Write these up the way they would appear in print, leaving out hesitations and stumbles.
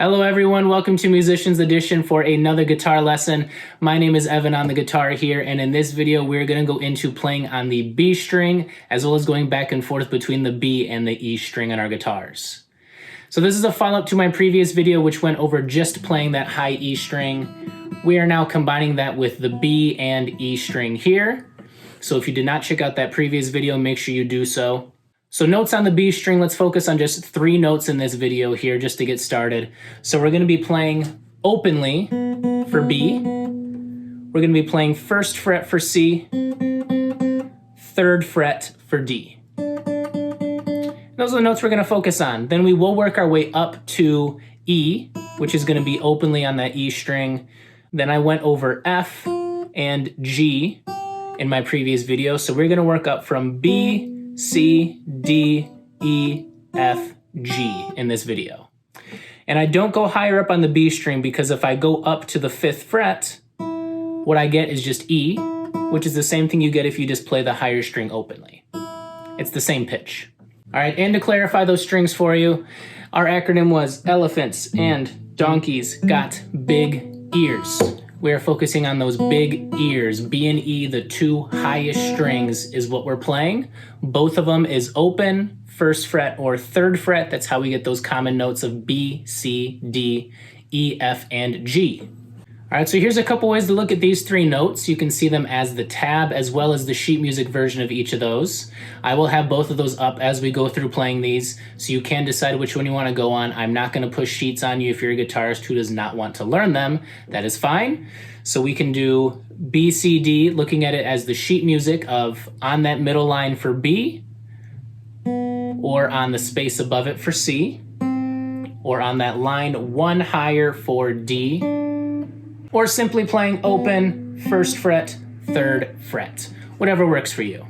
Hello everyone, welcome to Musicians Edition for another guitar lesson. My name is Evan on the guitar here, and in this video we're going to go into playing on the B string as well as going back and forth between the B and the E string on our guitars. So this is a follow-up to my previous video which went over just playing that high E string. We are now combining that with the B and E string here. So if you did not check out that previous video, make sure you do so. So notes on the B string, let's focus on just 3 notes in this video here just to get started. So we're going to be playing openly for B. We're going to be playing 1st fret for C, 3rd fret for D. Those are the notes we're going to focus on. Then we will work our way up to E, which is going to be openly on that E string. Then I went over F and G in my previous video. So we're going to work up from B, C, D, E, F, G in this video. And I don't go higher up on the B string because if I go up to the 5th fret, what I get is just E, which is the same thing you get if you just play the higher string openly. It's the same pitch. All right, and to clarify those strings for you, our acronym was elephants and donkeys got big ears. We are focusing on those big ears. B and E, the 2 highest strings, is what we're playing. Both of them is open, 1st fret or 3rd fret. That's how we get those common notes of B, C, D, E, F, and G. All right, so here's a couple ways to look at these 3 notes. You can see them as the tab as well as the sheet music version of each of those. I will have both of those up as we go through playing these, so you can decide which one you want to go on. I'm not going to push sheets on you if you're a guitarist who does not want to learn them. That is fine. So we can do B, C, D, looking at it as the sheet music of on that middle line for B, or on the space above it for C, or on that line 1 higher for D, or simply playing open, 1st fret, 3rd fret. Whatever works for you.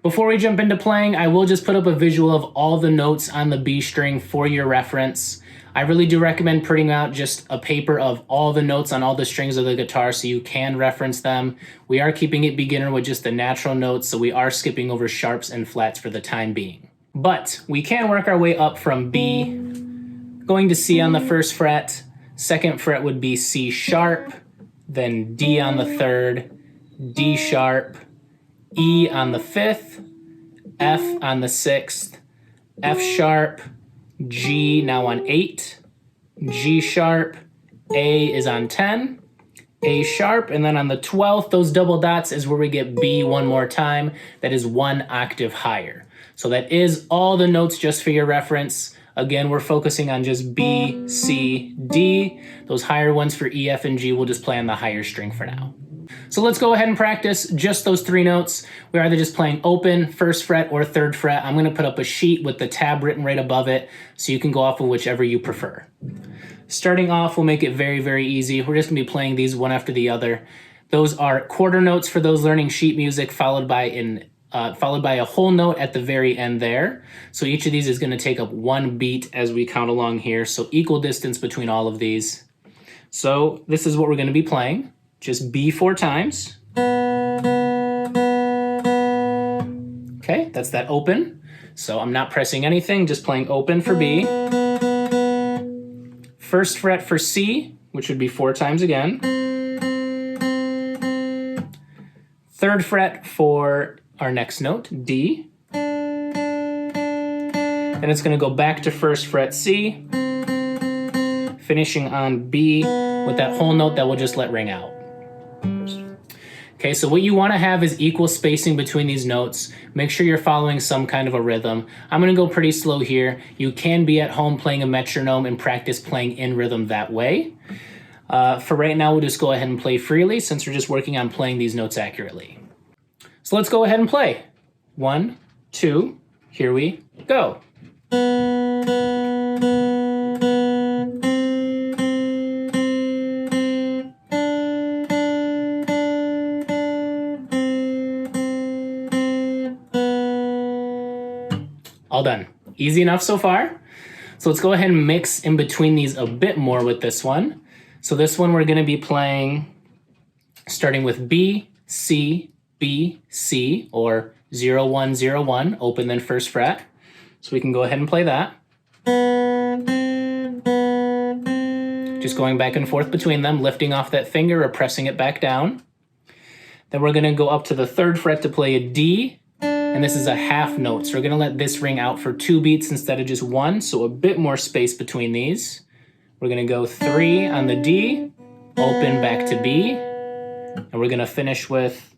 Before we jump into playing, I will just put up a visual of all the notes on the B string for your reference. I really do recommend printing out just a paper of all the notes on all the strings of the guitar so you can reference them. We are keeping it beginner with just the natural notes, so we are skipping over sharps and flats for the time being. But we can work our way up from B, going to C on the 1st fret, 2nd fret would be C sharp, then D on the 3rd, D sharp, E on the 5th, F on the 6th, F sharp, G now on 8, G sharp, A is on 10, A sharp, and then on the 12th, those double dots is where we get B one more time. That is 1 octave higher. So that is all the notes just for your reference. Again, we're focusing on just B, C, D. Those higher ones for E, F, and G we'll just play on the higher string for now. So let's go ahead and practice just those 3 notes. We're either just playing open, 1st fret, or 3rd fret. I'm going to put up a sheet with the tab written right above it, so you can go off of whichever you prefer. Starting off, we'll make it very, very easy. We're just going to be playing these one after the other. Those are quarter notes for those learning sheet music, followed by a whole note at the very end there. So each of these is going to take up 1 beat as we count along here. So equal distance between all of these. So this is what we're going to be playing. Just B 4 times. Okay, that's that open. So I'm not pressing anything, just playing open for B. 1st fret for C, which would be 4 times again. 3rd fret for our next note, D. Then it's going to go back to 1st fret C, finishing on B with that whole note that we'll just let ring out. Okay, so what you want to have is equal spacing between these notes. Make sure you're following some kind of a rhythm. I'm going to go pretty slow here. You can be at home playing a metronome and practice playing in rhythm that way. For right now, we'll just go ahead and play freely since we're just working on playing these notes accurately. So let's go ahead and play. 1, 2, here we go. All done. Easy enough so far. So let's go ahead and mix in between these a bit more with this one. So this one we're going to be playing starting with B, C, B, C, or 0, 1, 0, 1, open then 1st fret. So we can go ahead and play that. Just going back and forth between them, lifting off that finger or pressing it back down. Then we're gonna go up to the 3rd fret to play a D, and this is a half note. So we're gonna let this ring out for 2 beats instead of just 1, so a bit more space between these. We're gonna go 3 on the D, open back to B, and we're gonna finish with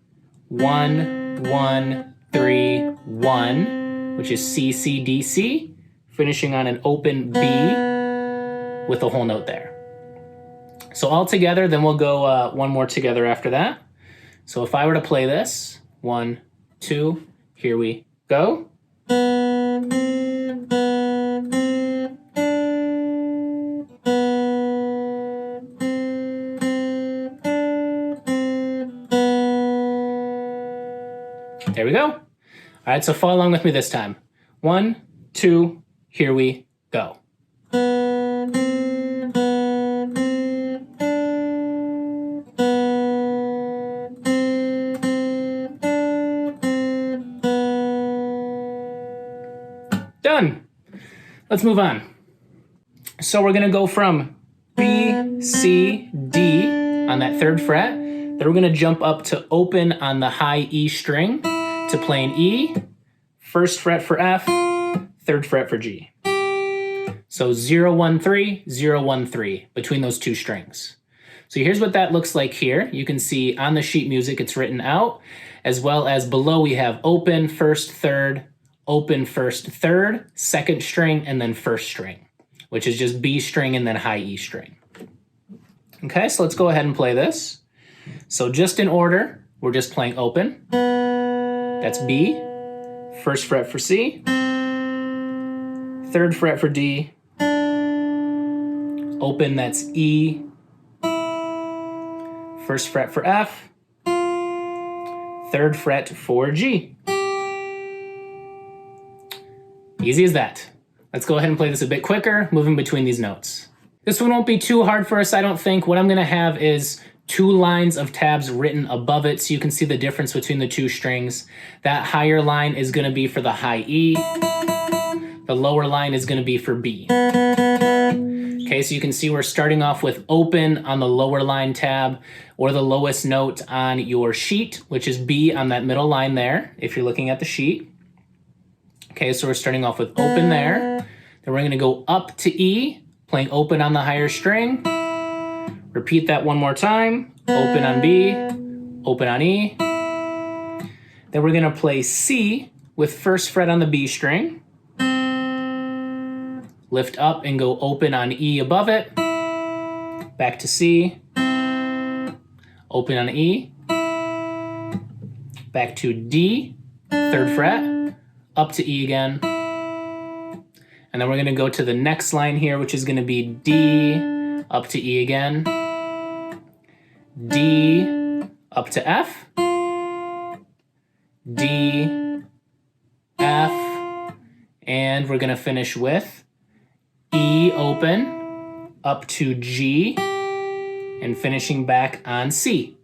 1, 1, 3, 1, which is C, C, D, C, finishing on an open B with a whole note there. So all together, then we'll go one more together after that. So if I were to play this, 1, 2, here we go. There we go. All right, so follow along with me this time. 1, 2, here we go. Done. Let's move on. So we're gonna go from B, C, D on that 3rd fret. Then we're gonna jump up to open on the high E string to play an E, 1st fret for F, 3rd fret for G. So 0, 1, 3, 0, 1, 3 between those 2 strings. So here's what that looks like here. You can see on the sheet music it's written out, as well as below we have open, 1st, 3rd, open, 1st, 3rd, 2nd string, and then 1st string, which is just B string and then high E string. Okay, so let's go ahead and play this. So just in order, we're just playing open. That's B, 1st fret for C, 3rd fret for D, open, that's E, 1st fret for F, 3rd fret for G. Easy as that. Let's go ahead and play this a bit quicker, moving between these notes. This one won't be too hard for us, I don't think. What I'm gonna have is 2 lines of tabs written above it so you can see the difference between the 2 strings. That higher line is gonna be for the high E. The lower line is gonna be for B. Okay, so you can see we're starting off with open on the lower line tab, or the lowest note on your sheet, which is B on that middle line there, if you're looking at the sheet. Okay, so we're starting off with open there. Then we're gonna go up to E, playing open on the higher string. Repeat that one more time. Open on B, open on E. Then we're gonna play C with 1st fret on the B string. Lift up and go open on E above it. Back to C. Open on E. Back to D, 3rd fret. Up to E again. And then we're gonna go to the next line here, which is gonna be D, up to E again. D, up to F. D, F. And we're gonna finish with E open, up to G, and finishing back on C.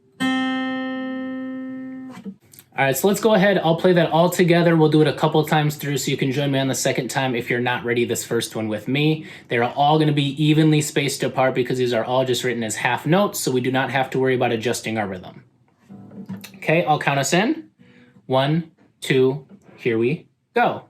All right, so let's go ahead. I'll play that all together. We'll do it a couple times through so you can join me on the second time if you're not ready this first one with me. They're all gonna be evenly spaced apart because these are all just written as half notes, so we do not have to worry about adjusting our rhythm. Okay, I'll count us in. 1, 2, here we go.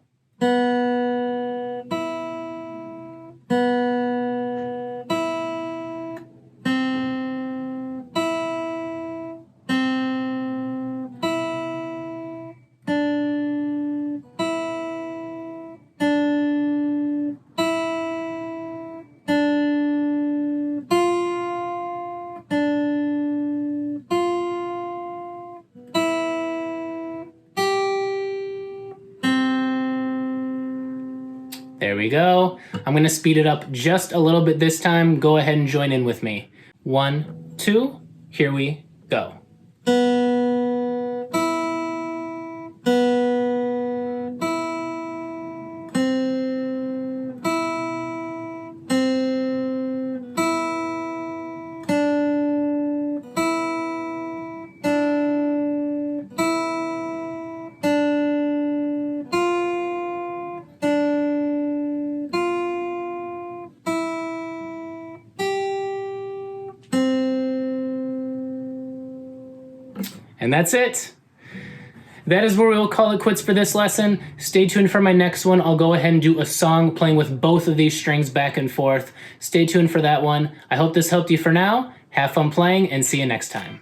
There we go. I'm gonna speed it up just a little bit this time. Go ahead and join in with me. 1, 2, here we go. And that's it. That is where we'll call it quits for this lesson. Stay tuned for my next one. I'll go ahead and do a song playing with both of these strings back and forth. Stay tuned for that one. I hope this helped you for now. Have fun playing and see you next time.